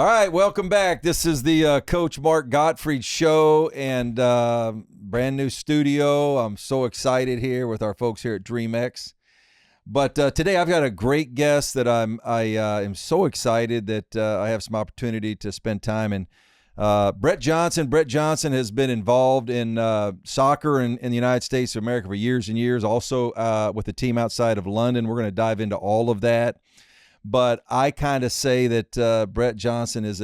All right, welcome back. This is the Coach Mark Gottfried Show and brand new studio. I'm so excited here with our folks here at DreamX. But today I've got a great guest that I am so excited that I have some opportunity to spend time in. Brett Johnson. Brett Johnson has been involved in soccer in the United States of America for years and years, also with a team outside of London. We're going to dive into all of that. But I kind of say that Brett Johnson is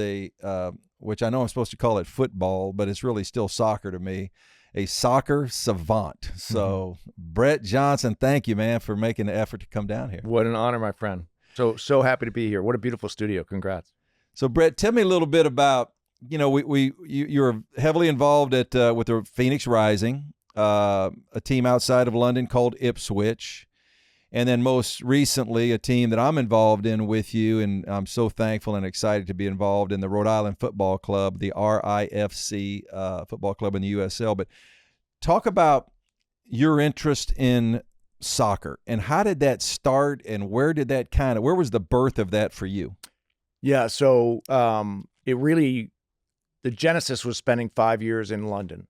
which I know I'm supposed to call it football, but it's really still soccer to me, a soccer savant. So, Brett Johnson, thank you, man, for making the effort to come down here. What an honor, my friend. So happy to be here. What a beautiful studio. Congrats. So, Brett, tell me a little bit about, you're heavily involved with the Phoenix Rising, a team outside of London called Ipswich. And then most recently, a team that I'm involved in with you, and I'm so thankful and excited to be involved in the Rhode Island Football Club, the RIFC football club in the USL. But talk about your interest in soccer and how did that start and where was the birth of that for you? Yeah, so the genesis was spending 5 years in London.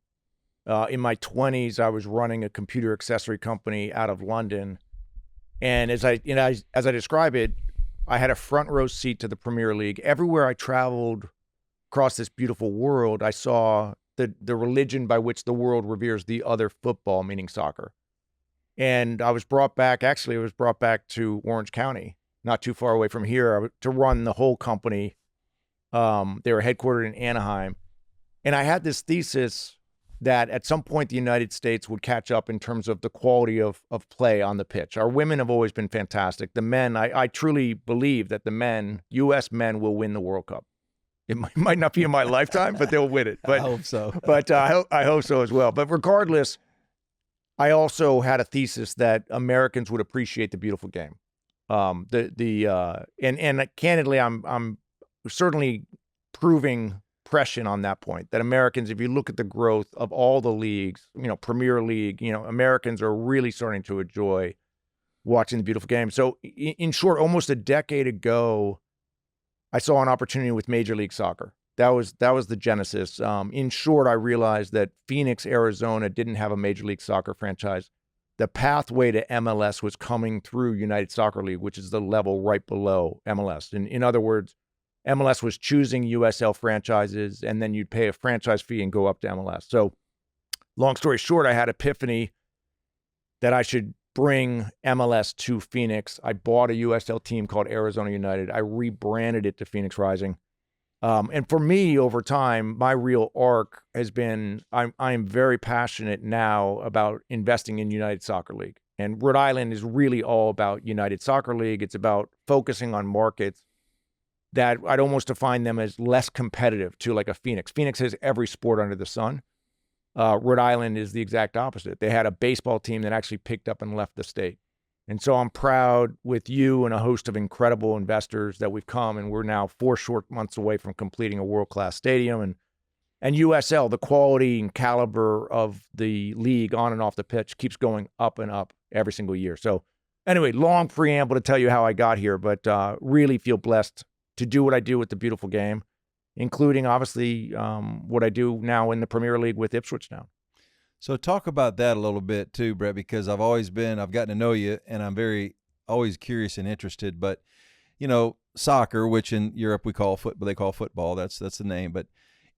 In my 20s, I was running a computer accessory company out of London. And as I describe it, I had a front row seat to the Premier League. Everywhere I traveled across this beautiful world, I saw the religion by which the world reveres the other football, meaning soccer. And I was brought back to Orange County, not too far away from here, to run the whole company. They were headquartered in Anaheim. And I had this thesis that at some point the United States would catch up in terms of the quality of play on the pitch. Our women have always been fantastic. The men, I truly believe that the men, U.S. men, will win the World Cup. It might not be in my lifetime, but they'll win it. But, I hope so. But I hope so as well. But regardless, I also had a thesis that Americans would appreciate the beautiful game. And candidly, I'm certainly proving prescient on that point, that Americans, if you look at the growth of all the leagues, Premier League, Americans are really starting to enjoy watching the beautiful game. So in short, almost a decade ago, I saw an opportunity with Major League Soccer. That was the genesis. In short, I realized that Phoenix, Arizona didn't have a Major League Soccer franchise. The pathway to MLS was coming through United Soccer League, which is the level right below MLS. And in other words, MLS was choosing USL franchises, and then you'd pay a franchise fee and go up to MLS. So long story short, I had epiphany that I should bring MLS to Phoenix. I bought a USL team called Arizona United. I rebranded it to Phoenix Rising. And for me, over time, my real arc has been, I'm very passionate now about investing in United Soccer League. And Rhode Island is really all about United Soccer League. It's about focusing on markets that I'd almost define them as less competitive to like a Phoenix. Phoenix has every sport under the sun. Rhode Island is the exact opposite. They had a baseball team that actually picked up and left the state. And so I'm proud with you and a host of incredible investors that we've come, and we're now 4 short months away from completing a world-class stadium. And USL, the quality and caliber of the league on and off the pitch keeps going up and up every single year. So anyway, long preamble to tell you how I got here, but really feel blessed to do what I do with the beautiful game, including obviously what I do now in the Premier League with Ipswich now. So talk about that a little bit too, Brett, because I've gotten to know you, and I'm always curious and interested. But soccer, which in Europe they call football. That's the name, but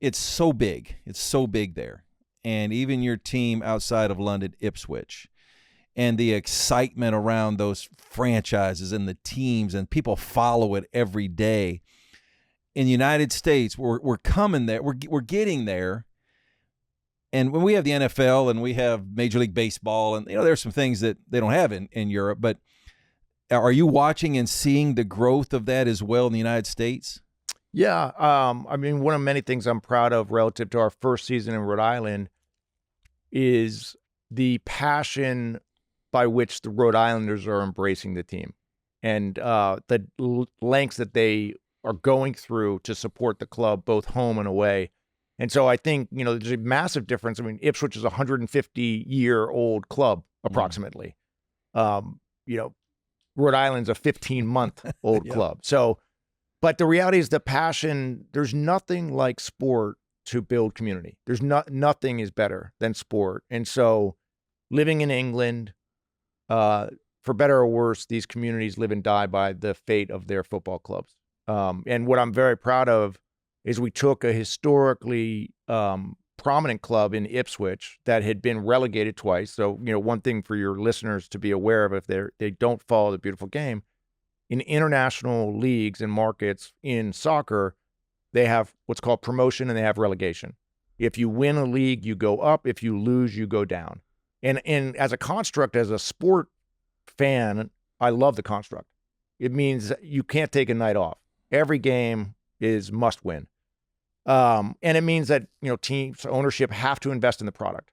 it's so big. It's so big there, and even your team outside of London, Ipswich, and the excitement around those franchises and the teams, and people follow it every day. In the United States, we're coming there. We're getting there. And when we have the NFL and we have Major League Baseball, and there's some things that they don't have in Europe, but are you watching and seeing the growth of that as well in the United States? Yeah. One of many things I'm proud of relative to our first season in Rhode Island is the passion by which the Rhode Islanders are embracing the team, and the lengths that they are going through to support the club, both home and away. And so I think, there's a massive difference. I mean, Ipswich is a 150-year-old club, approximately. Rhode Island's a 15-month-old club. So But the reality is the passion, there's nothing like sport to build community. There's nothing is better than sport. And so living in England, for better or worse, these communities live and die by the fate of their football clubs. And what I'm very proud of is we took a historically prominent club in Ipswich that had been relegated twice. So, one thing for your listeners to be aware of if they don't follow the beautiful game, in international leagues and markets in soccer, they have what's called promotion and they have relegation. If you win a league, you go up. If you lose, you go down. And as a construct, as a sport fan, I love the construct. It means you can't take a night off. Every game is must win. And it means that, teams, ownership have to invest in the product.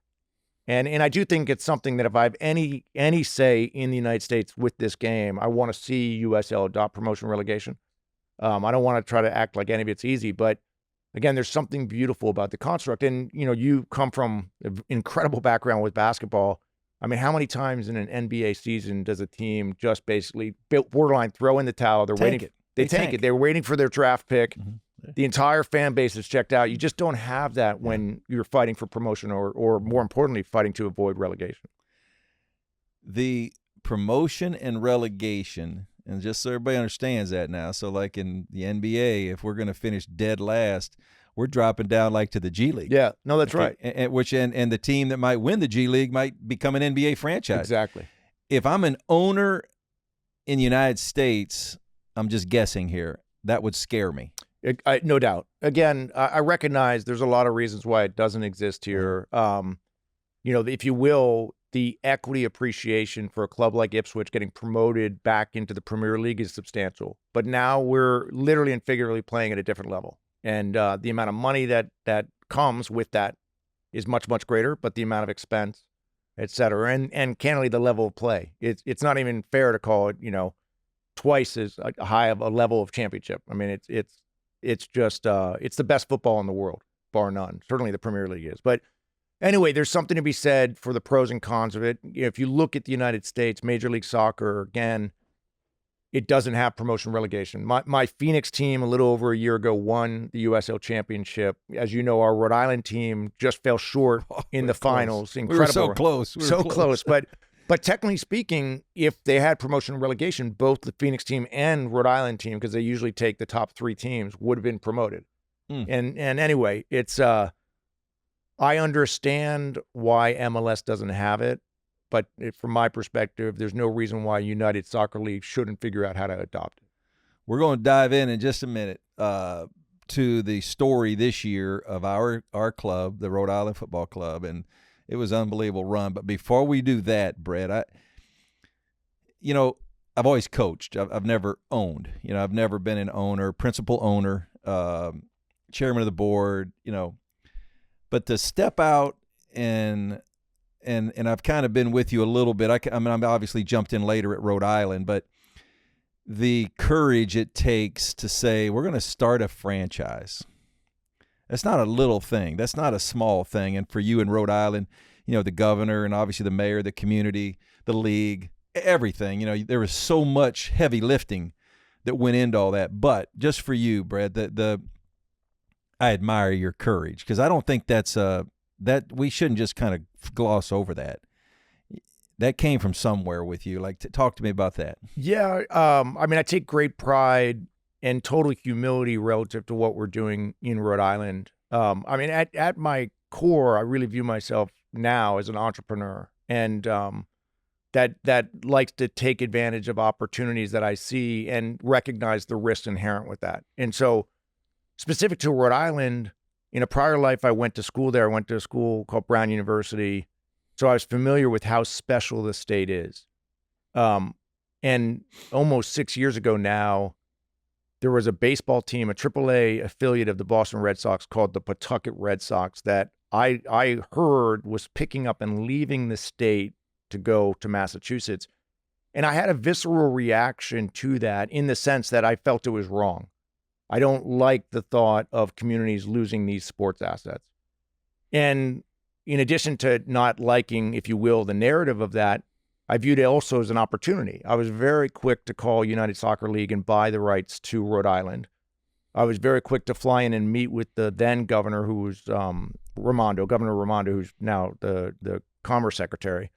And I do think it's something that if I have any say in the United States with this game, I want to see USL adopt promotion relegation. I don't want to try to act like any of it's easy, but again, there's something beautiful about the construct. And, you come from an incredible background with basketball. I mean, how many times in an NBA season does a team just basically borderline throw in the towel? They're waiting. They tank it. They're waiting for their draft pick. Mm-hmm. The entire fan base is checked out. You just don't have that when you're fighting for promotion or more importantly, fighting to avoid relegation. The promotion and relegation, and just so everybody understands that now, so like in the NBA, if we're going to finish dead last, we're dropping down like to the G League. Yeah, no, that's right. And the team that might win the G League might become an NBA franchise. Exactly. If I'm an owner in the United States, I'm just guessing here, that would scare me. No doubt. Again, I recognize there's a lot of reasons why it doesn't exist here. If you will, the equity appreciation for a club like Ipswich getting promoted back into the Premier League is substantial. But now we're literally and figuratively playing at a different level. And the amount of money that comes with that is much, much greater, but the amount of expense, et cetera, and candidly, the level of play. It's not even fair to call it, twice as high of a level of championship. I mean, it's just it's the best football in the world, bar none. Certainly the Premier League is. But anyway, there's something to be said for the pros and cons of it. If you look at the United States, Major League Soccer, again, it doesn't have promotion relegation. My Phoenix team a little over a year ago won the USL championship. As you know, our Rhode Island team just fell short in the finals. Incredible. We were so close. So close. But technically speaking, if they had promotion and relegation, both the Phoenix team and Rhode Island team, because they usually take the top three teams, would have been promoted. And anyway, it's I understand why MLS doesn't have it, but from my perspective, there's no reason why United Soccer League shouldn't figure out how to adopt it. We're going to dive in just a minute to the story this year of our club, the Rhode Island Football Club, and it was an unbelievable run. But before we do that, Brett, I've always coached. I've never owned. I've never been an owner, principal owner, chairman of the board. But to step out and I've kind of been with you a little bit. I'm obviously jumped in later at Rhode Island, but the courage it takes to say we're going to start a franchise. That's not a little thing. That's not a small thing. And for you in Rhode Island, the governor and obviously the mayor, the community, the league, everything, there was so much heavy lifting that went into all that. But just for you, Brad, I admire your courage because I don't think that we shouldn't just kind of gloss over that. That came from somewhere with you. Like, talk to me about that. Yeah. I take great pride and total humility relative to what we're doing in Rhode Island. At my core, I really view myself now as an entrepreneur, and that likes to take advantage of opportunities that I see and recognize the risks inherent with that. And so, specific to Rhode Island, in a prior life, I went to school there. I went to a school called Brown University, so I was familiar with how special the state is. And almost 6 years ago now, there was a baseball team, a AAA affiliate of the Boston Red Sox called the Pawtucket Red Sox that I heard was picking up and leaving the state to go to Massachusetts. And I had a visceral reaction to that in the sense that I felt it was wrong. I don't like the thought of communities losing these sports assets. And in addition to not liking, if you will, the narrative of that, I viewed it also as an opportunity. I was very quick to call United Soccer League and buy the rights to Rhode Island. I was very quick to fly in and meet with the then governor, who was Governor Raimondo, who's now the Commerce Secretary.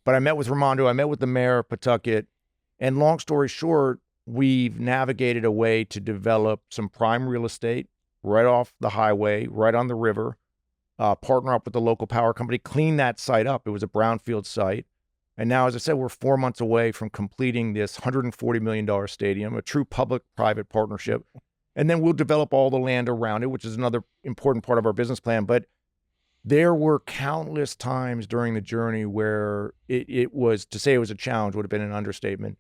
But I met with Raimondo, I met with the mayor of Pawtucket, and long story short, we've navigated a way to develop some prime real estate right off the highway, right on the river, partner up with the local power company, clean that site up. It was a brownfield site. And now, as I said, we're 4 months away from completing this $140 million stadium, a true public-private partnership. And then we'll develop all the land around it, which is another important part of our business plan. But there were countless times during the journey where it was, to say it was a challenge would have been an understatement.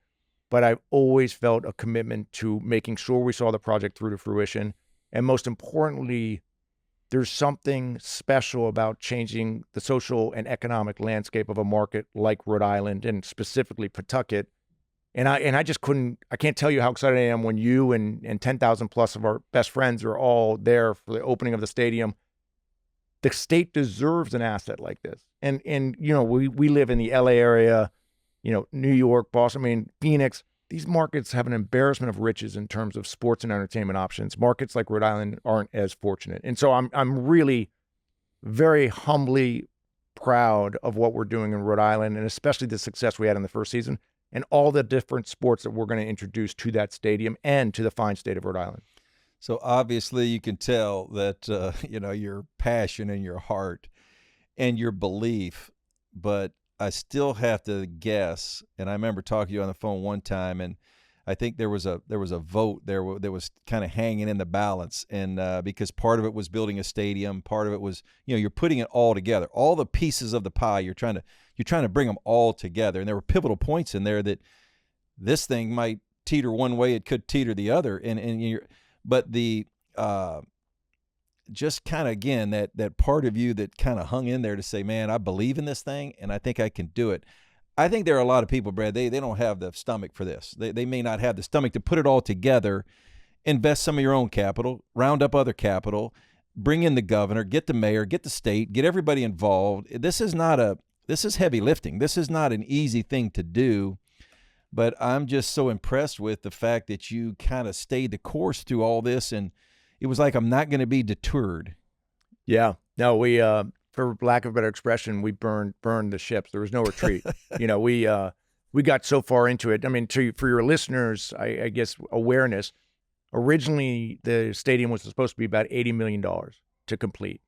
But I've always felt a commitment to making sure we saw the project through to fruition. And most importantly, there's something special about changing the social and economic landscape of a market like Rhode Island and specifically Pawtucket. And I just I can't tell you how excited I am when you and 10,000 plus of our best friends are all there for the opening of the stadium. The state deserves an asset like this. And you know, we live in the LA area, you know, New York, Boston, I mean, Phoenix. These markets have an embarrassment of riches in terms of sports and entertainment options. Markets like Rhode Island aren't as fortunate. And so I'm really very humbly proud of what we're doing in Rhode Island, and especially the success we had in the first season and all the different sports that we're going to introduce to that stadium and to the fine state of Rhode Island. So obviously you can tell that, you know, your passion and your heart and your belief, but I still have to guess, and I remember talking to you on the phone one time, and I think there was a vote there that was kind of hanging in the balance, and because part of it was building a stadium, part of it was, you know, you're putting it all together, all the pieces of the pie. You're trying to bring them all together, and there were pivotal points in there that this thing might teeter one way, it could teeter the other, but the just kind of, again, that part of you that kind of hung in there to say, man, I believe in this thing and I think I can do it. I think there are a lot of people, Brad, they don't have the stomach for this. They may not have the stomach to put it all together, invest some of your own capital, round up other capital, bring in the governor, get the mayor, get the state, get everybody involved. This is heavy lifting. This is not an easy thing to do, but I'm just so impressed with the fact that you kind of stayed the course through all this, and it was like, I'm not going to be deterred. Yeah. No, we, for lack of a better expression, we burned the ships. There was no retreat. You know, we got so far into it. I mean, for your listeners, I guess awareness, originally the stadium was supposed to be about $80 million to complete.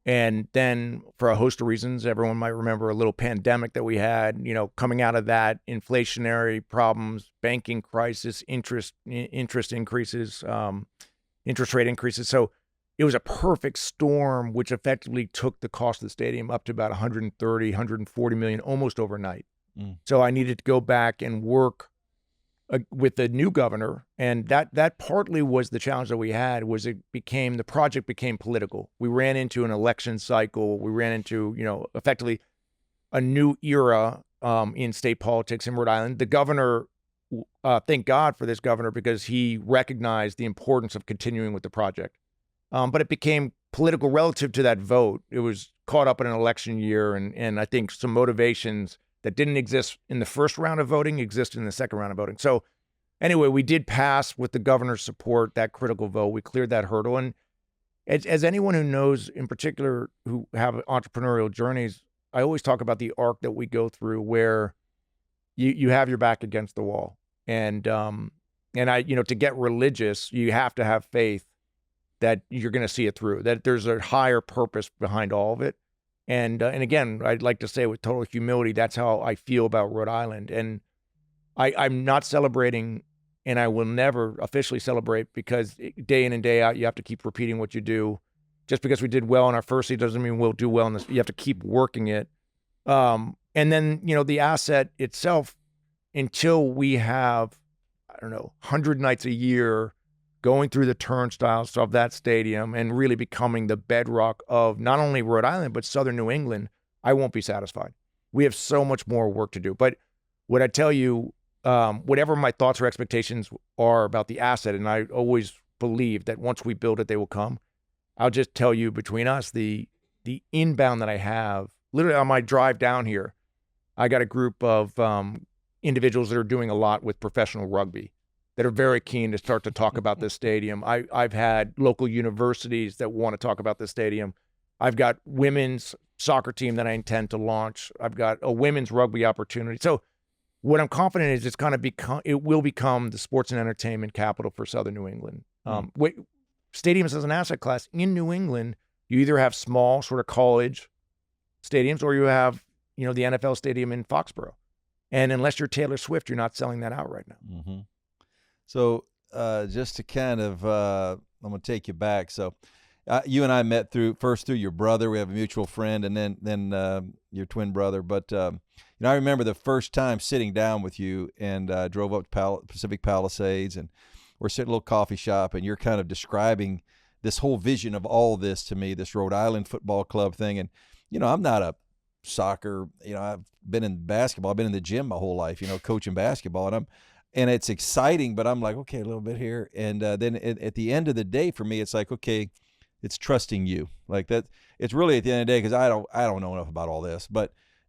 And then for a host of reasons, everyone might remember a little pandemic that we had, you know, coming out of that, inflationary problems, banking crisis, interest increases, interest rate increases. So it was a perfect storm, which effectively took the cost of the stadium up to about 130, 140 million almost overnight. So I needed to go back and work with the new governor. And that partly was the challenge that we had, was the project became political. We ran into an election cycle. We ran into, you know, effectively a new era in state politics in Rhode Island. The governor, thank God for this governor, because he recognized the importance of continuing with the project. But it became political relative to that vote. It was caught up in an election year, and I think some motivations that didn't exist in the first round of voting existed in the second round of voting. So anyway, we did pass with the governor's support that critical vote. We cleared that hurdle. And as anyone who knows, in particular, who have entrepreneurial journeys, I always talk about the arc that we go through where you have your back against the wall. And I, you know, to get religious, you have to have faith that you're going to see it through, that there's a higher purpose behind all of it. And again, I'd like to say with total humility, that's how I feel about Rhode Island. And I'm not celebrating, and I will never officially celebrate, because day in and day out, you have to keep repeating what you do. Just because we did well in our first season doesn't mean we'll do well in this. You have to keep working it. And then, you know, the asset itself, until we have, I don't know, 100 nights a year going through the turnstiles of that stadium and really becoming the bedrock of not only Rhode Island, but Southern New England, I won't be satisfied. We have so much more work to do. But what I tell you, whatever my thoughts or expectations are about the asset, and I always believe that once we build it, they will come. I'll just tell you, between us, the inbound that I have, literally on my drive down here, I got a group of individuals that are doing a lot with professional rugby that are very keen to start to talk about this stadium. I've had local universities that want to talk about this stadium. I've got women's soccer team that I intend to launch. I've got a women's rugby opportunity. So what I'm confident is it will become the sports and entertainment capital for Southern New England. Stadiums as an asset class in New England, you either have small sort of college stadiums or you have, the NFL stadium in Foxborough. And unless you're Taylor Swift, you're not selling that out right now. Mm-hmm. So just to kind of, I'm going to take you back. So you and I met first through your brother. We have a mutual friend, and then your twin brother. But I remember the first time sitting down with you, and drove up to Pacific Palisades, and we're sitting at a little coffee shop, and you're kind of describing this whole vision of all this to me, this Rhode Island Football Club thing. And I'm not a soccer. I've been in basketball. I've been in the gym my whole life. Coaching basketball, and it's exciting. But I'm like, okay, a little bit here, and then at the end of the day, for me, it's like, okay, it's trusting you, like that. It's really at the end of the day, because I don't know enough about all this,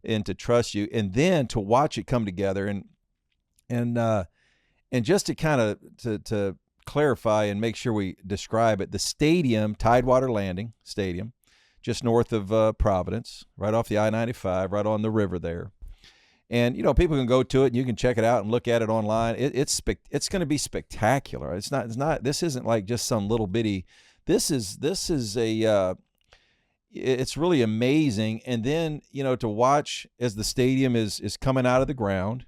and to trust you, and then to watch it come together, and just to kind of to clarify and make sure we describe it. The stadium, Tidewater Landing Stadium, just north of Providence, right off the I-95, right on the river there. And people can go to it and you can check it out and look at it online. It's going to be spectacular. It's not. This isn't like just some little bitty. This is it's really amazing. And then, to watch as the stadium is coming out of the ground.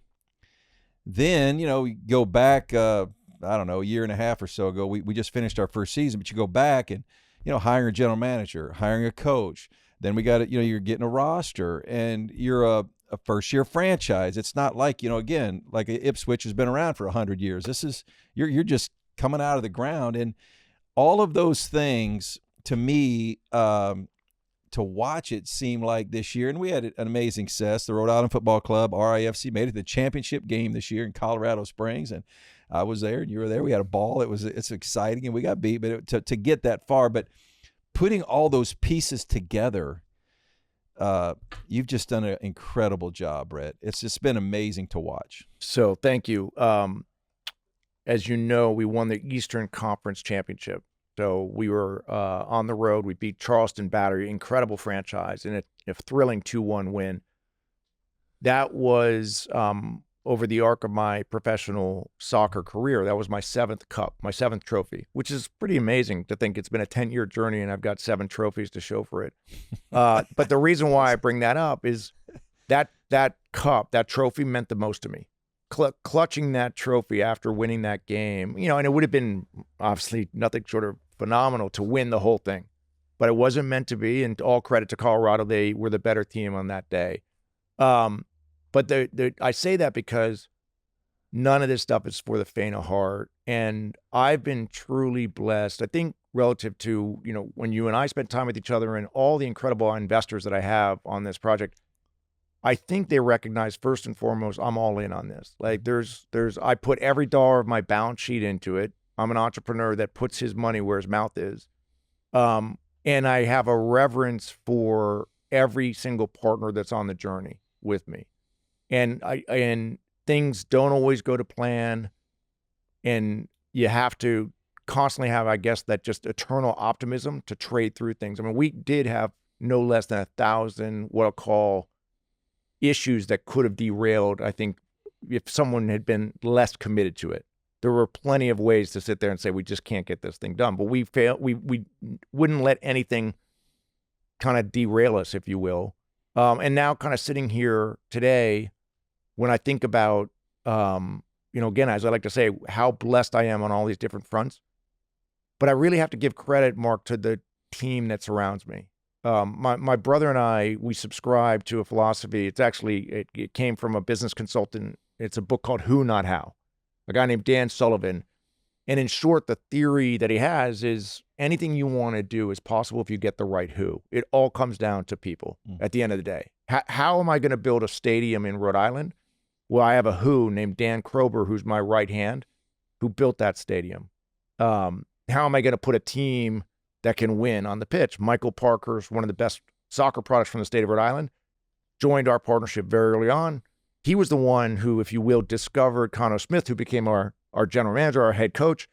Then, we go back, I don't know, a year and a half or so ago, we just finished our first season, but you go back and, hiring a general manager, hiring a coach. Then we got you're getting a roster, and you're a first-year franchise. It's not like, again, like Ipswich has been around for 100 years. This is, you're just coming out of the ground. And all of those things, to me, to watch it seem like this year, and we had an amazing success. The Rhode Island Football Club, RIFC, made it to the championship game this year in Colorado Springs, and I was there and you were there. We had a ball. It's exciting, and we got beat, but to get that far. But putting all those pieces together, you've just done an incredible job, Brett. It's just been amazing to watch. So thank you. As you know, we won the Eastern Conference Championship. So we were on the road. We beat Charleston Battery, incredible franchise, in a thrilling 2-1 win. That was over the arc of my professional soccer career. That was my 7th cup, my 7th trophy, which is pretty amazing to think it's been a 10-year journey and I've got 7 trophies to show for it. But the reason why I bring that up is that cup, that trophy meant the most to me. Clutching that trophy after winning that game, and it would have been obviously nothing short of phenomenal to win the whole thing, but it wasn't meant to be. And all credit to Colorado, they were the better team on that day. But I say that because none of this stuff is for the faint of heart, and I've been truly blessed. I think relative to when you and I spent time with each other and all the incredible investors that I have on this project. I think they recognize first and foremost, I'm all in on this. Like I put every dollar of my balance sheet into it. I'm an entrepreneur that puts his money where his mouth is. And I have a reverence for every single partner that's on the journey with me. And things don't always go to plan. And you have to constantly have, I guess, that just eternal optimism to trade through things. I mean, we did have no less than 1,000, what I'll call, issues that could have derailed, I think, if someone had been less committed to it. There were plenty of ways to sit there and say, we just can't get this thing done. But we wouldn't let anything kind of derail us, if you will. And now kind of sitting here today, when I think about, again, as I like to say, how blessed I am on all these different fronts. But I really have to give credit, Mark, to the team that surrounds me. My brother and I, we subscribe to a philosophy. It's actually, it came from a business consultant. It's a book called Who, Not How, a guy named Dan Sullivan. And in short, the theory that he has is anything you want to do is possible if you get the right who. It all comes down to people at the end of the day. How am I going to build a stadium in Rhode Island? Well, I have a who named Dan Krober, who's my right hand, who built that stadium. How am I going to put a team that can win on the pitch? Michael Parker's one of the best soccer products from the state of Rhode Island, joined our partnership very early on. He was the one who, if you will, discovered Conno Smith, who became our our general manager, our head coach.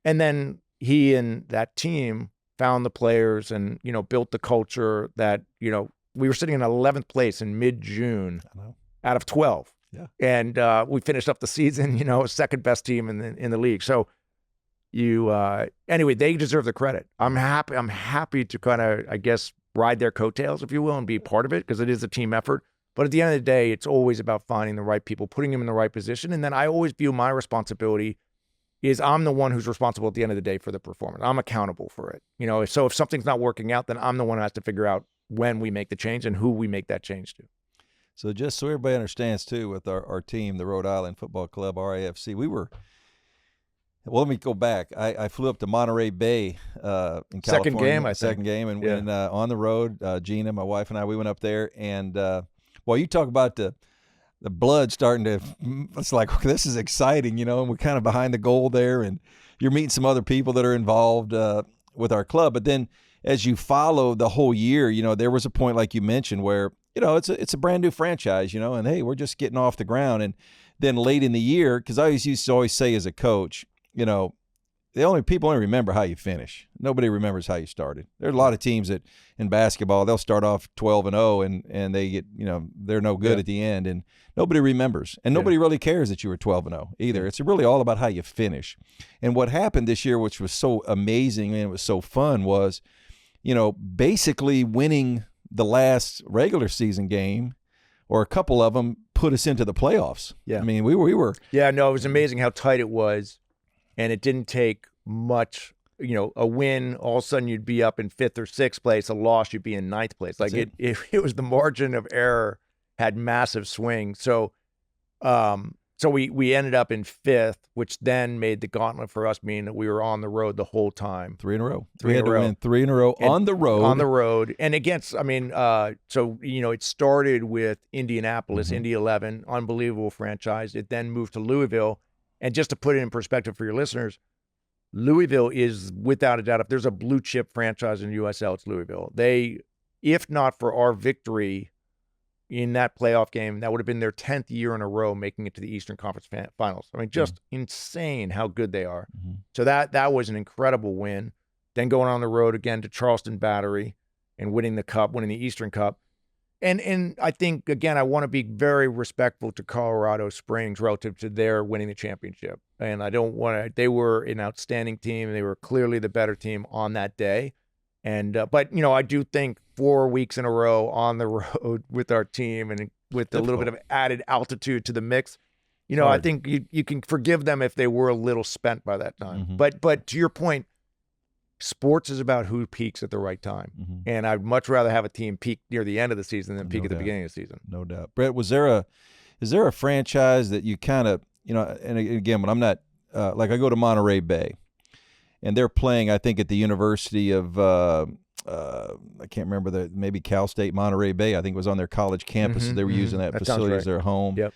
And then he and that team found the players and, built the culture that, we were sitting in 11th place in mid-June out of 12. Yeah. And we finished up the season, second best team in the league. So anyway, they deserve the credit. I'm happy to kind of, I guess, ride their coattails, if you will, and be part of it, because it is a team effort. But at the end of the day, it's always about finding the right people, putting them in the right position. And then I always view my responsibility is I'm the one who's responsible at the end of the day for the performance. I'm accountable for it. So if something's not working out, then I'm the one who has to figure out when we make the change and who we make that change to. So just so everybody understands too, with our team, the Rhode Island Football Club, RIFC, well, let me go back. I flew up to Monterey Bay in California. Second game, I think. Second game, and when on the road, Gina, my wife, and I, we went up there, and you talk about the blood starting to, it's like, this is exciting, and we're kind of behind the goal there, and you're meeting some other people that are involved with our club. But then as you follow the whole year, there was a point, like you mentioned, where, it's a brand new franchise, and hey, we're just getting off the ground. And then late in the year, because I used to always say as a coach, people only remember how you finish. Nobody remembers how you started. There's a lot of teams that in basketball, they'll start off 12-0 and they get, they're no good at the end, and nobody remembers. And nobody really cares that you were 12-0 either. It's really all about how you finish. And what happened this year, which was so amazing and it was so fun, was, basically winning the last regular season game, or a couple of them, put us into the playoffs. Yeah. I mean, we were. Yeah, no, it was amazing how tight it was. And it didn't take much, a win, all of a sudden you'd be up in 5th or 6th place, a loss, you'd be in 9th place. Like it was the margin of error had massive swings. So we ended up in 5th, which then made the gauntlet for us, meaning that we were on the road the whole time. 3 in a row. We had to win 3 in a row on the road. On the road. And against, it started with Indianapolis, Indy 11, unbelievable franchise. It then moved to Louisville. And just to put it in perspective for your listeners, Louisville is, without a doubt, if there's a blue chip franchise in USL, it's Louisville. If not for our victory in that playoff game, that would have been their 10th year in a row making it to the Eastern Conference Finals. I mean, just insane how good they are. Mm-hmm. So that was an incredible win. Then going on the road again to Charleston Battery and winning the Cup, winning the Eastern Cup. And I think, again, I want to be very respectful to Colorado Springs relative to their winning the championship. And I don't want to, they were an outstanding team. They were clearly the better team on that day. And, but, I do think 4 weeks in a row on the road with our team and with a little bit of added altitude to the mix, I think you can forgive them if they were a little spent by that time. Mm-hmm. But to your point, sports is about who peaks at the right time. Mm-hmm. And I'd much rather have a team peak near the end of the season than peak at the beginning of the season. No doubt. Brett, is there a franchise that you kind of, and again, when I'm not, like I go to Monterey Bay and they're playing, I think, at the University of, I can't remember, maybe Cal State Monterey Bay, I think it was on their college campus. Mm-hmm, they were using that facility as their home. Yep.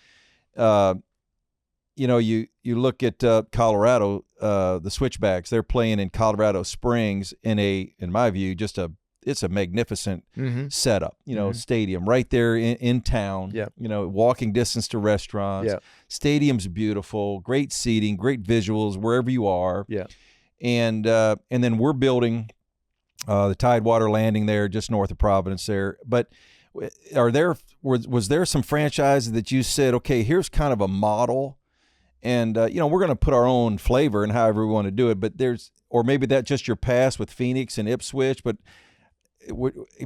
You look at Colorado, the Switchbacks. They're playing in Colorado Springs in my view, it's a magnificent setup. Stadium right there in town. Yeah. Walking distance to restaurants. Yeah. Stadium's beautiful, great seating, great visuals wherever you are. Yeah. And then we're building the Tidewater Landing there, just north of Providence there. But was there some franchises that you said, okay, here's kind of a model? And, we're going to put our own flavor in however we want to do it. But or maybe that's just your past with Phoenix and Ipswich. But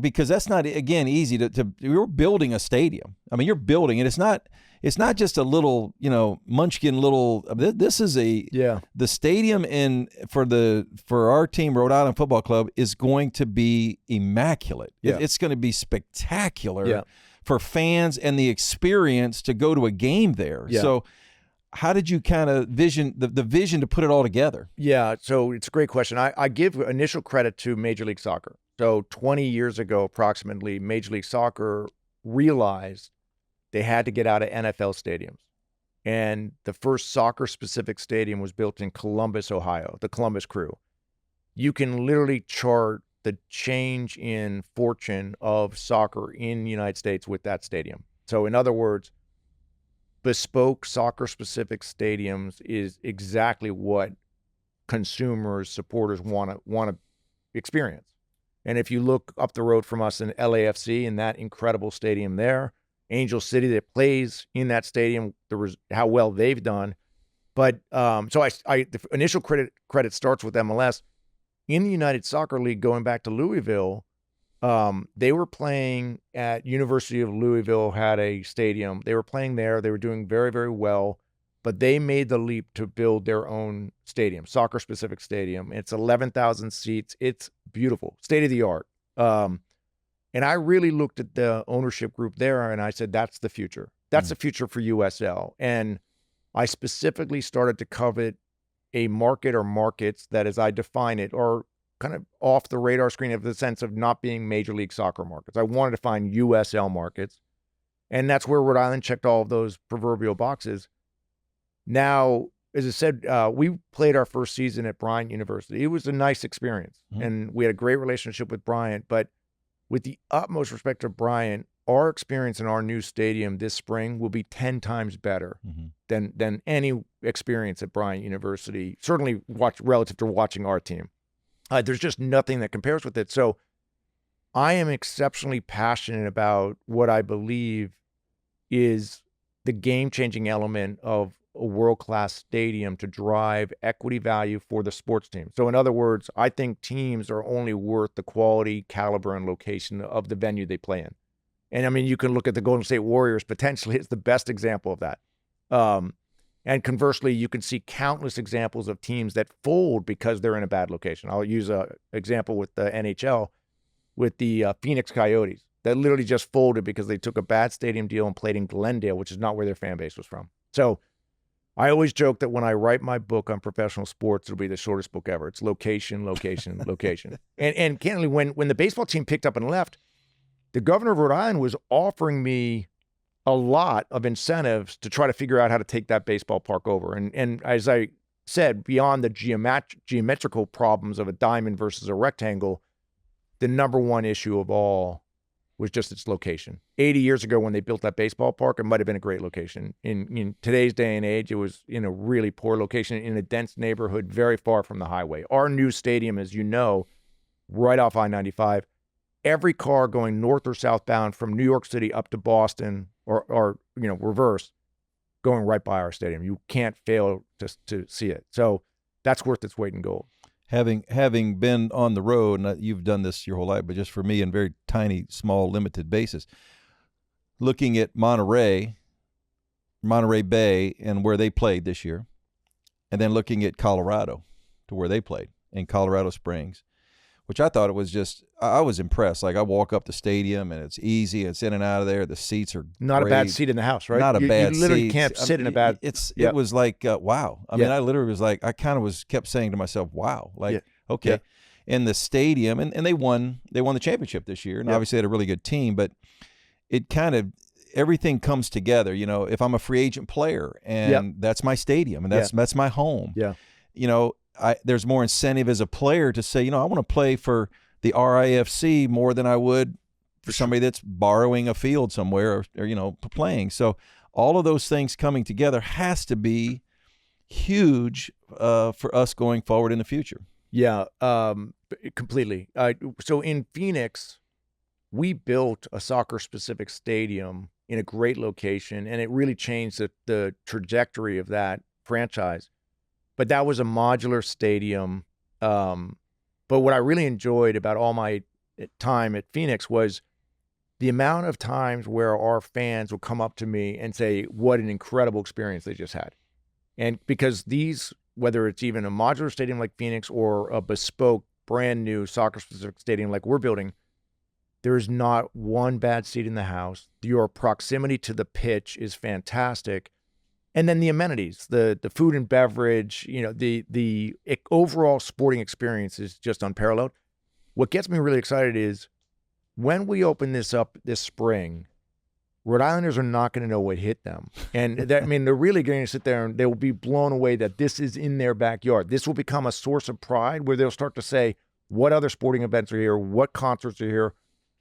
because that's not, again, easy you're building a stadium. I mean, you're building it. It's not just a little, munchkin little, this is the stadium for our team, Rhode Island Football Club, is going to be immaculate. Yeah. It's going to be spectacular for fans and the experience to go to a game there. Yeah. So, how did you kind of vision the vision to put it all together? Yeah, so it's a great question. I give initial credit to Major League Soccer. So 20 years ago, approximately, Major League Soccer realized they had to get out of NFL stadiums. And the first soccer-specific stadium was built in Columbus, Ohio, the Columbus Crew. You can literally chart the change in fortune of soccer in the United States with that stadium. So in other words, bespoke soccer-specific stadiums is exactly what consumers, supporters want to experience. And if you look up the road from us in LAFC and that incredible stadium there, Angel City that plays in that stadium, how well they've done. But so the initial credit starts with MLS. In the United Soccer League, going back to Louisville, they were playing at University of Louisville, had a stadium. They were playing there. They were doing very, very well. But they made the leap to build their own stadium, soccer-specific stadium. It's 11,000 seats. It's beautiful, state-of-the-art. And I really looked at the ownership group there, and I said, that's the future. That's the future for USL. And I specifically started to covet a market or markets that, as I define it, are kind of off the radar screen of the sense of not being Major League Soccer markets. I wanted to find USL markets. And that's where Rhode Island checked all of those proverbial boxes. Now, as I said, we played our first season at Bryant University. It was a nice experience, and we had a great relationship with Bryant. But with the utmost respect to Bryant, our experience in our new stadium this spring will be 10 times better than any experience at Bryant University, certainly relative to watching our team. There's just nothing that compares with it. So I am exceptionally passionate about what I believe is the game-changing element of a world-class stadium to drive equity value for the sports team. So in other words, I think teams are only worth the quality, caliber, and location of the venue they play in. And I mean, you can look at the Golden State Warriors, potentially it's the best example of that. And conversely, you can see countless examples of teams that fold because they're in a bad location. I'll use an example with the NHL, with the Phoenix Coyotes, that literally just folded because they took a bad stadium deal and played in Glendale, which is not where their fan base was from. So I always joke that when I write my book on professional sports, it'll be the shortest book ever. It's location, location, location. And candidly, when the baseball team picked up and left, the governor of Rhode Island was offering me a lot of incentives to try to figure out how to take that baseball park over. And as I said, beyond the geometrical problems of a diamond versus a rectangle, the number one issue of all was just its location. 80 years ago when they built that baseball park, it might have been a great location. In today's day and age, it was in a really poor location in a dense neighborhood very far from the highway. Our new stadium, as you know, right off I-95, every car going north or southbound from New York City up to Boston or reverse, going right by our stadium. You can't fail to see it. So that's worth its weight in gold. Having been on the road, and you've done this your whole life, but just for me in very tiny, small, limited basis, looking at Monterey Bay and where they played this year, and then looking at Colorado to where they played in Colorado Springs, which I thought it was just, I was impressed. Like I walk up the stadium and it's easy. It's in and out of there. The seats are not great. a bad seat in the house, right? Not a bad seat. You literally can't sit in a bad. It was like, wow. I mean, I literally was like, I kind of kept saying to myself, wow, like, okay. In the stadium, and they won the championship this year, and obviously they had a really good team, but it kind of, everything comes together. You know, if I'm a free agent player and that's my stadium and that's my home, you know, there's more incentive as a player to say, you know, I want to play for the RIFC more than I would for somebody that's borrowing a field somewhere or you know, playing. So all of those things coming together has to be huge for us going forward in the future. Yeah, completely. So in Phoenix, we built a soccer-specific stadium in a great location, and it really changed the trajectory of that franchise. But that was a modular stadium. But what I really enjoyed about all my time at Phoenix was the amount of times where our fans would come up to me and say, what an incredible experience they just had. And because these, whether it's even a modular stadium like Phoenix or a bespoke, brand new soccer-specific stadium like we're building, there's not one bad seat in the house. Your proximity to the pitch is fantastic. And then the amenities, the food and beverage, you know, the overall sporting experience is just unparalleled. What gets me really excited is when we open this up this spring, Rhode Islanders are not going to know what hit them. And that, I mean, they're really going to sit there and they will be blown away that this is in their backyard. This will become a source of pride where they'll start to say, what other sporting events are here? What concerts are here?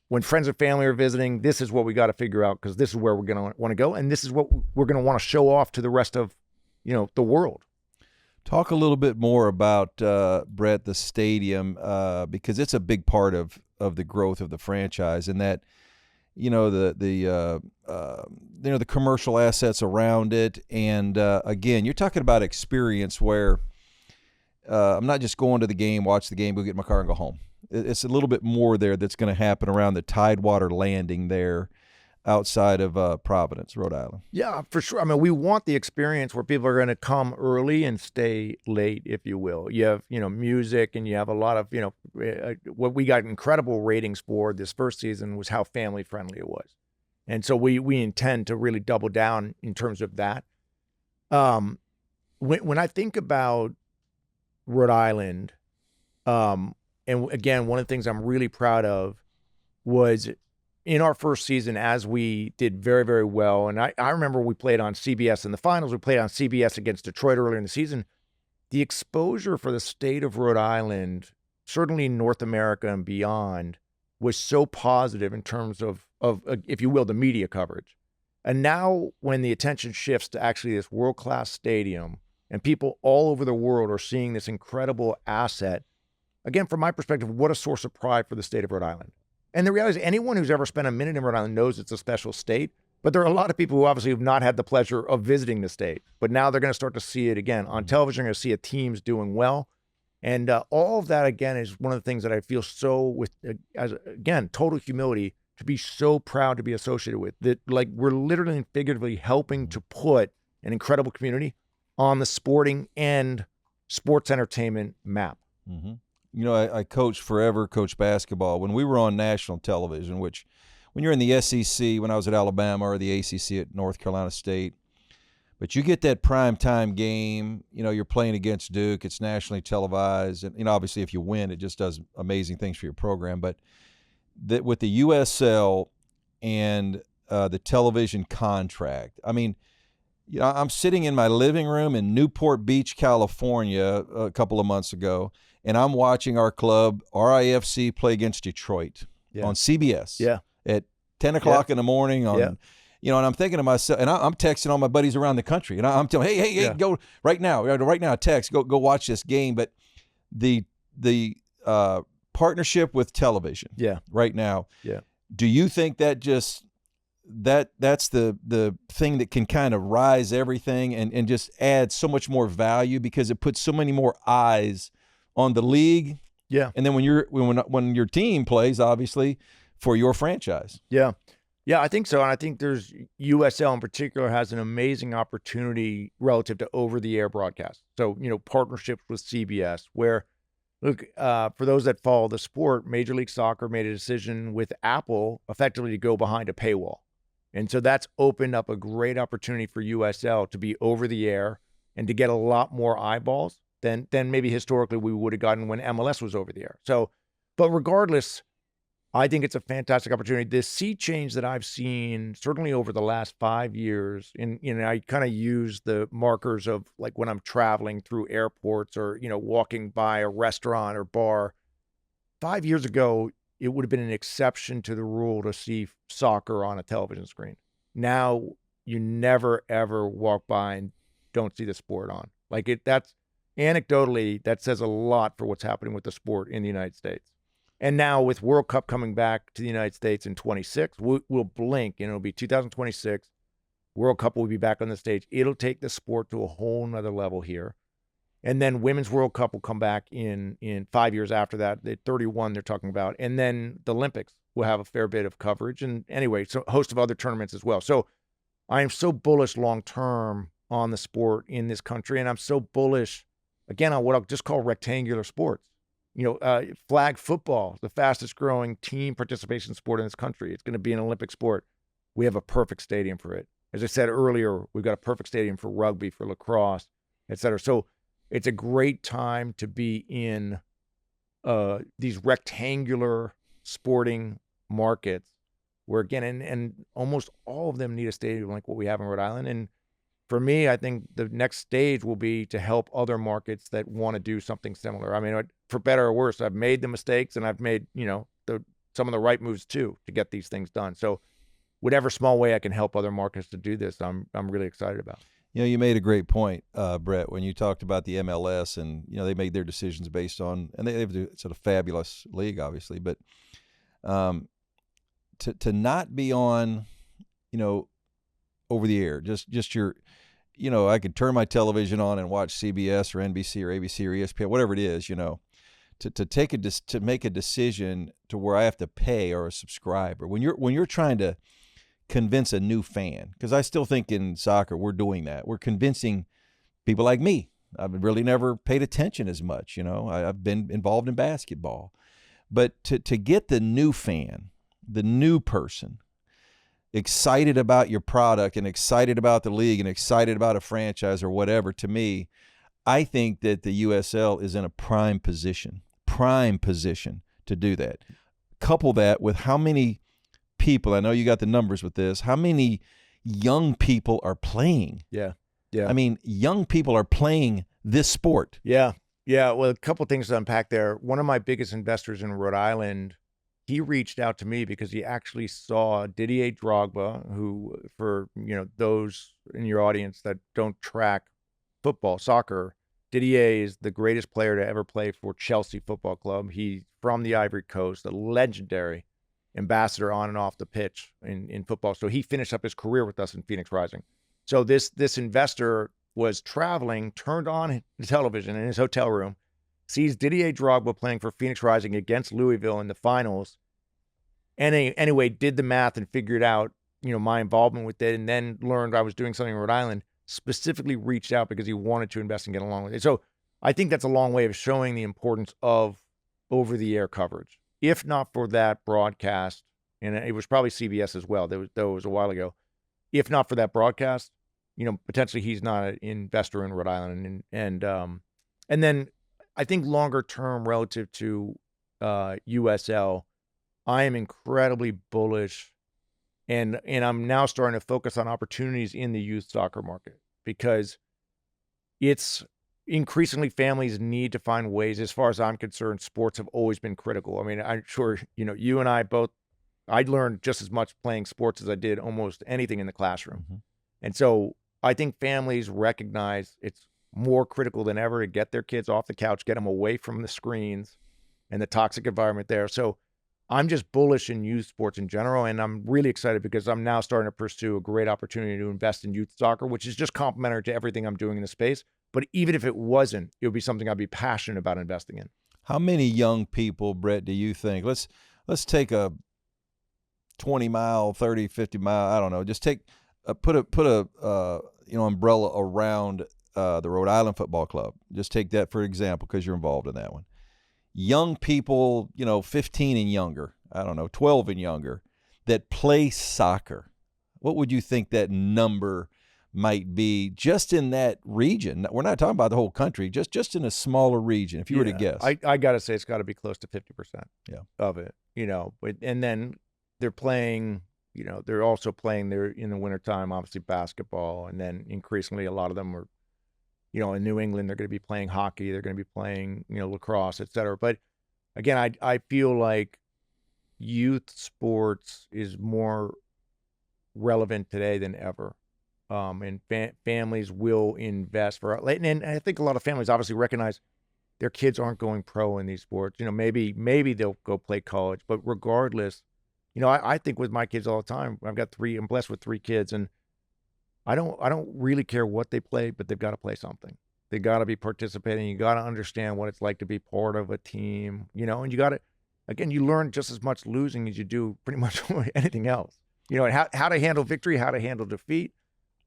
when friends and family are visiting, this is what we got to figure out, because this is where we're going to want to go. And this is what we're going to want to show off to the rest of, the world. Talk a little bit more about, Brett, the stadium, because it's a big part of the growth of the franchise, and that, the commercial assets around it. And again, you're talking about experience where I'm not just going to the game, watch the game, go get in my car and go home. It's a little bit more there that's going to happen around the Tidewater Landing there outside of Providence, Rhode Island. Yeah, for sure. I mean, we want the experience where people are going to come early and stay late, if you will. You have, music, and you have a lot of, what we got incredible ratings for this first season was how family friendly it was. And so we intend to really double down in terms of that. When I think about Rhode Island, and again, one of the things I'm really proud of was in our first season, as we did very, very well. And I remember we played on CBS in the finals. We played on CBS against Detroit earlier in the season. The exposure for the state of Rhode Island, certainly North America and beyond, was so positive in terms of, if you will, the media coverage. And now when the attention shifts to actually this world-class stadium and people all over the world are seeing this incredible asset, again, from my perspective, what a source of pride for the state of Rhode Island. And the reality is, anyone who's ever spent a minute in Rhode Island knows it's a special state, but there are a lot of people who obviously have not had the pleasure of visiting the state, but now they're going to start to see it again on television. They're going to see teams doing well. And all of that, again, is one of the things that I feel again, total humility, to be so proud to be associated with, that like we're literally and figuratively helping to put an incredible community on the sporting and sports entertainment map. Mm-hmm. I coached forever, coached basketball. When we were on national television, which when you're in the SEC, when I was at Alabama, or the ACC at North Carolina State, but you get that primetime game, you're playing against Duke, it's nationally televised. And, obviously if you win, it just does amazing things for your program. But that with the USL and the television contract, I mean, I'm sitting in my living room in Newport Beach, California, a couple of months ago, and I'm watching our club, RIFC, play against Detroit on CBS at 10 o'clock in the morning and I'm thinking to myself, and I'm texting all my buddies around the country, and I'm telling, hey, go right now, text, go watch this game. But the partnership with television right now, do you think that just that's the thing that can kind of rise everything and just add so much more value, because it puts so many more eyes on the league? And then when your team plays, obviously, for your franchise. Yeah, I think so. And I think there's USL in particular has an amazing opportunity relative to over-the-air broadcast. So, partnerships with CBS, where, look, for those that follow the sport, Major League Soccer made a decision with Apple effectively to go behind a paywall. And so that's opened up a great opportunity for USL to be over the air and to get a lot more eyeballs than maybe historically we would have gotten when MLS was over the air. So, but regardless, I think it's a fantastic opportunity. The sea change that I've seen, certainly over the last 5 years, and I kind of use the markers of like when I'm traveling through airports or, walking by a restaurant or bar. 5 years ago, it would have been an exception to the rule to see soccer on a television screen. Now, you never, ever walk by and don't see the sport on. That's anecdotally, that says a lot for what's happening with the sport in the United States. And now with World Cup coming back to the United States in 26, we'll blink, and it'll be 2026. World Cup will be back on the stage. It'll take the sport to a whole nother level here. And then Women's World Cup will come back in 5 years after that. The 31 they're talking about. And then the Olympics will have a fair bit of coverage. And anyway, so a host of other tournaments as well. So I am so bullish long-term on the sport in this country. And I'm so bullish, again, on what I'll just call rectangular sports. Flag football, the fastest growing team participation sport in this country. It's going to be an Olympic sport. We have a perfect stadium for it. As I said earlier, we've got a perfect stadium for rugby, for lacrosse, et cetera. So it's a great time to be in these rectangular sporting markets where, again, and almost all of them need a stadium like what we have in Rhode Island. And for me, I think the next stage will be to help other markets that want to do something similar. I mean, for better or worse, I've made the mistakes and I've made, some of the right moves too to get these things done. So whatever small way I can help other markets to do this, I'm really excited about. You know, you made a great point, Brett, when you talked about the MLS, and you know they made their decisions based on, and they have a sort of fabulous league, obviously, but to not be on, you know, over the air, just your, you know, I could turn my television on and watch CBS or NBC or ABC or ESPN, whatever it is, you know, to make a decision to where I have to pay or a subscriber when you're trying to convince a new fan, because I still think in soccer we're doing that. We're convincing people like me. I've really never paid attention as much, you know. I've been involved in basketball. But to get the new fan, the new person, excited about your product and excited about the league and excited about a franchise or whatever, to me, I think that the USL is in a prime position to do that. Couple that with how many people, I know you got the numbers with this, how many young people are playing. Yeah. I mean, young people are playing this sport. Yeah. Well, a couple of things to unpack there. One of my biggest investors in Rhode Island, he reached out to me because he actually saw Didier Drogba, who, for, you know, those in your audience that don't track football, soccer, Didier is the greatest player to ever play for Chelsea Football Club. He's from the Ivory Coast, a legendary ambassador on and off the pitch in football. So he finished up his career with us in Phoenix Rising. So this investor was traveling, turned on the television in his hotel room, sees Didier Drogba playing for Phoenix Rising against Louisville in the finals, and anyway, did the math and figured out, you know, my involvement with it, and then learned I was doing something in Rhode Island, specifically reached out because he wanted to invest and get along with it. So I think that's a long way of showing the importance of over-the-air coverage. If not for that broadcast, and it was probably CBS as well, that was a while ago. If not for that broadcast, you know, potentially he's not an investor in Rhode Island. And then I think longer term relative to USL, I am incredibly bullish, and I'm now starting to focus on opportunities in the youth soccer market, because it's increasingly families need to find ways. As far as I'm concerned, sports have always been critical. I mean, I'm sure, you know, you and I both, I learned just as much playing sports as I did almost anything in the classroom. Mm-hmm. And so I think families recognize it's more critical than ever to get their kids off the couch, get them away from the screens and the toxic environment there. So I'm just bullish in youth sports in general, and I'm really excited because I'm now starting to pursue a great opportunity to invest in youth soccer, which is just complementary to everything I'm doing in the space. But even if it wasn't, it would be something I'd be passionate about investing in. How many young people, Brett, do you think? Let's take a 20-mile, 30, 50-mile, I don't know. Just take put a umbrella around the Rhode Island Football Club. Just take that for example, because you're involved in that one. Young people, 15 and younger, 12 and younger, that play soccer. What would you think that number might be just in that region? We're not talking about the whole country, just in a smaller region, if you were to guess. I got to say it's got to be close to 50% of it, and then they're playing, they're also playing there in the wintertime, obviously basketball, and then increasingly a lot of them are, in New England, they're going to be playing hockey, they're going to be playing, lacrosse, et cetera. But again, I feel like youth sports is more relevant today than ever. And families will invest and I think a lot of families obviously recognize their kids aren't going pro in these sports. Maybe they'll go play college, but regardless, I think with my kids all the time, I'm blessed with 3 kids, and I don't really care what they play, but they've got to play something. They got to be participating. You got to understand what it's like to be part of a team, and you got to, again, you learn just as much losing as you do pretty much anything else. How to handle victory, how to handle defeat,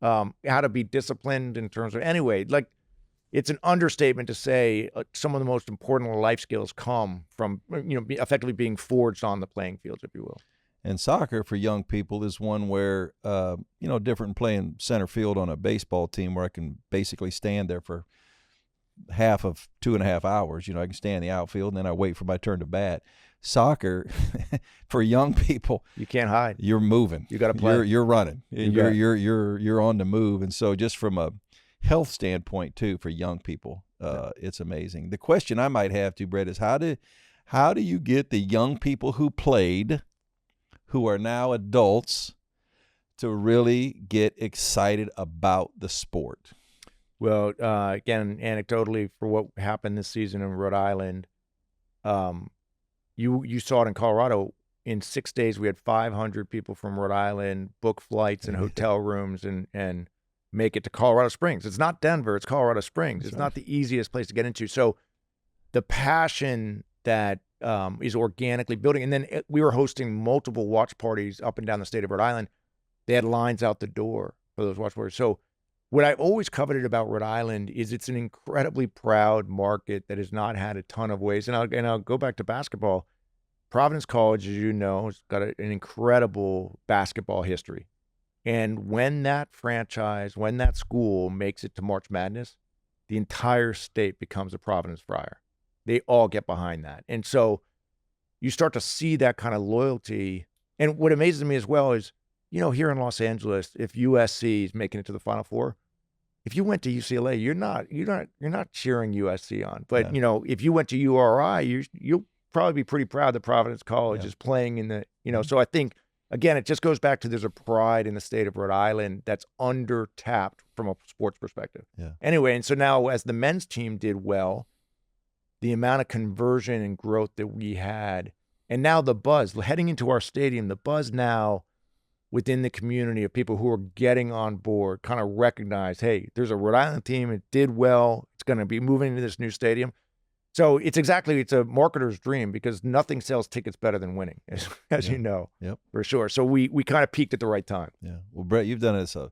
how to be disciplined in terms of, anyway, like, it's an understatement to say some of the most important life skills come from, effectively being forged on the playing fields, if you will. And soccer for young people is one where, different than playing center field on a baseball team where I can basically stand there for half of 2.5 hours. I can stand in the outfield and then I wait for my turn to bat. Soccer for young people, you can't hide. You're moving. You got to play. You're running. You're on the move. And so just from a health standpoint too, for young people, it's amazing. The question I might have to, Brett, is how How do you get the young people who played, who are now adults, to really get excited about the sport? Well, again, anecdotally, for what happened this season in Rhode Island, you saw it in Colorado. In 6 days, we had 500 people from Rhode Island book flights and hotel rooms and make it to Colorado Springs. It's not Denver, it's Colorado Springs. It's not the easiest place to get into. So the passion that is organically building, and then we were hosting multiple watch parties up and down the state of Rhode Island. They had lines out the door for those watch parties. So what I've always coveted about Rhode Island is it's an incredibly proud market that has not had a ton of ways. And I'll go back to basketball. Providence College, as you know, has got an incredible basketball history. And when that franchise, when that school makes it to March Madness, the entire state becomes a Providence Friar. They all get behind that. And so you start to see that kind of loyalty. And what amazes me as well is, here in Los Angeles, if USC is making it to the Final Four, if you went to UCLA, you're not cheering USC on. But if you went to URI, you'll probably be pretty proud that Providence College is playing in the, so I think, again, it just goes back to there's a pride in the state of Rhode Island that's under-tapped from a sports perspective. Yeah. Anyway, and so now as the men's team did well, the amount of conversion and growth that we had, and now the buzz, heading into our stadium, the buzz now within the community of people who are getting on board, kind of recognize, hey, there's a Rhode Island team, it did well, it's going to be moving into this new stadium. So it's a marketer's dream because nothing sells tickets better than winning, as you know, for sure. So we kind of peaked at the right time. Yeah. Well, Brett, you've done it. So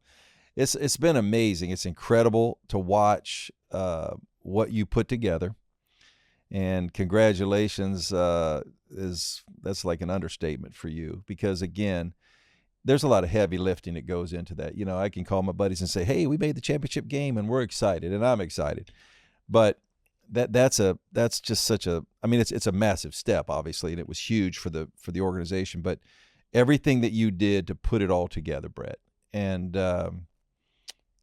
it's been amazing. It's incredible to watch what you put together. And congratulations, that's like an understatement for you because, again, there's a lot of heavy lifting that goes into that. I can call my buddies and say, hey, we made the championship game and we're excited, and I'm excited. But that's just such a, it's a massive step, obviously, and it was huge for the organization. But everything that you did to put it all together, Brett, and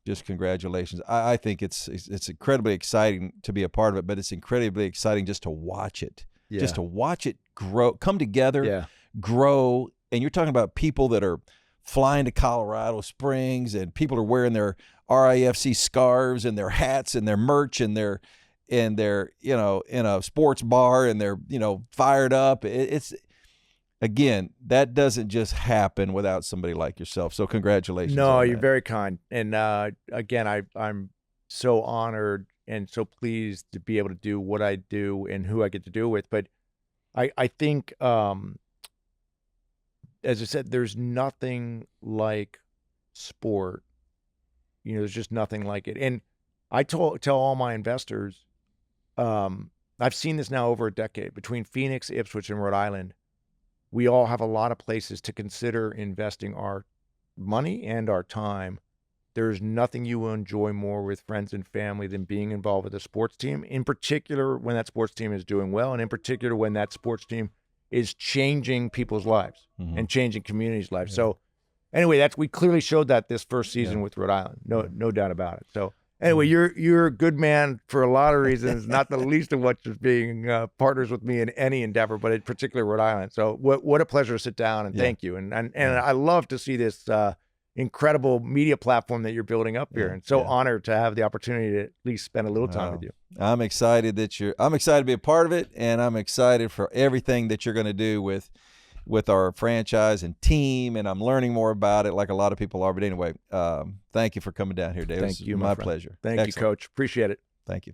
just congratulations. I think it's incredibly exciting to be a part of it, but it's incredibly exciting just to watch it, just to watch it grow, come together, grow. And you're talking about people that are flying to Colorado Springs, and people are wearing their RIFC scarves and their hats and their merch and they're in a sports bar and they're, fired up. It's, again, that doesn't just happen without somebody like yourself. So congratulations. No, you're very kind. And again, I'm so honored and so pleased to be able to do what I do and who I get to do it with. But I think, as I said, there's nothing like sport. There's just nothing like it. And I tell all my investors, I've seen this now over a decade between Phoenix, Ipswich, and Rhode Island. We all have a lot of places to consider investing our money and our time. There's nothing you will enjoy more with friends and family than being involved with a sports team, in particular when that sports team is doing well, and in particular when that sports team is changing people's lives and changing communities' lives. So anyway, we clearly showed that this first season with Rhode Island. No doubt about it. So anyway, you're a good man for a lot of reasons, not the least of which is being partners with me in any endeavor, but in particular Rhode Island. So what a pleasure to sit down and thank you. And I love to see this incredible media platform that you're building up here, and so honored to have the opportunity to at least spend a little time with you. I'm excited to be a part of it, and I'm excited for everything that you're going to do with our franchise and team, and I'm learning more about it like a lot of people are. But anyway, thank you for coming down here, Dave. Thank you, my pleasure. Thank you, Coach. Appreciate it. Thank you.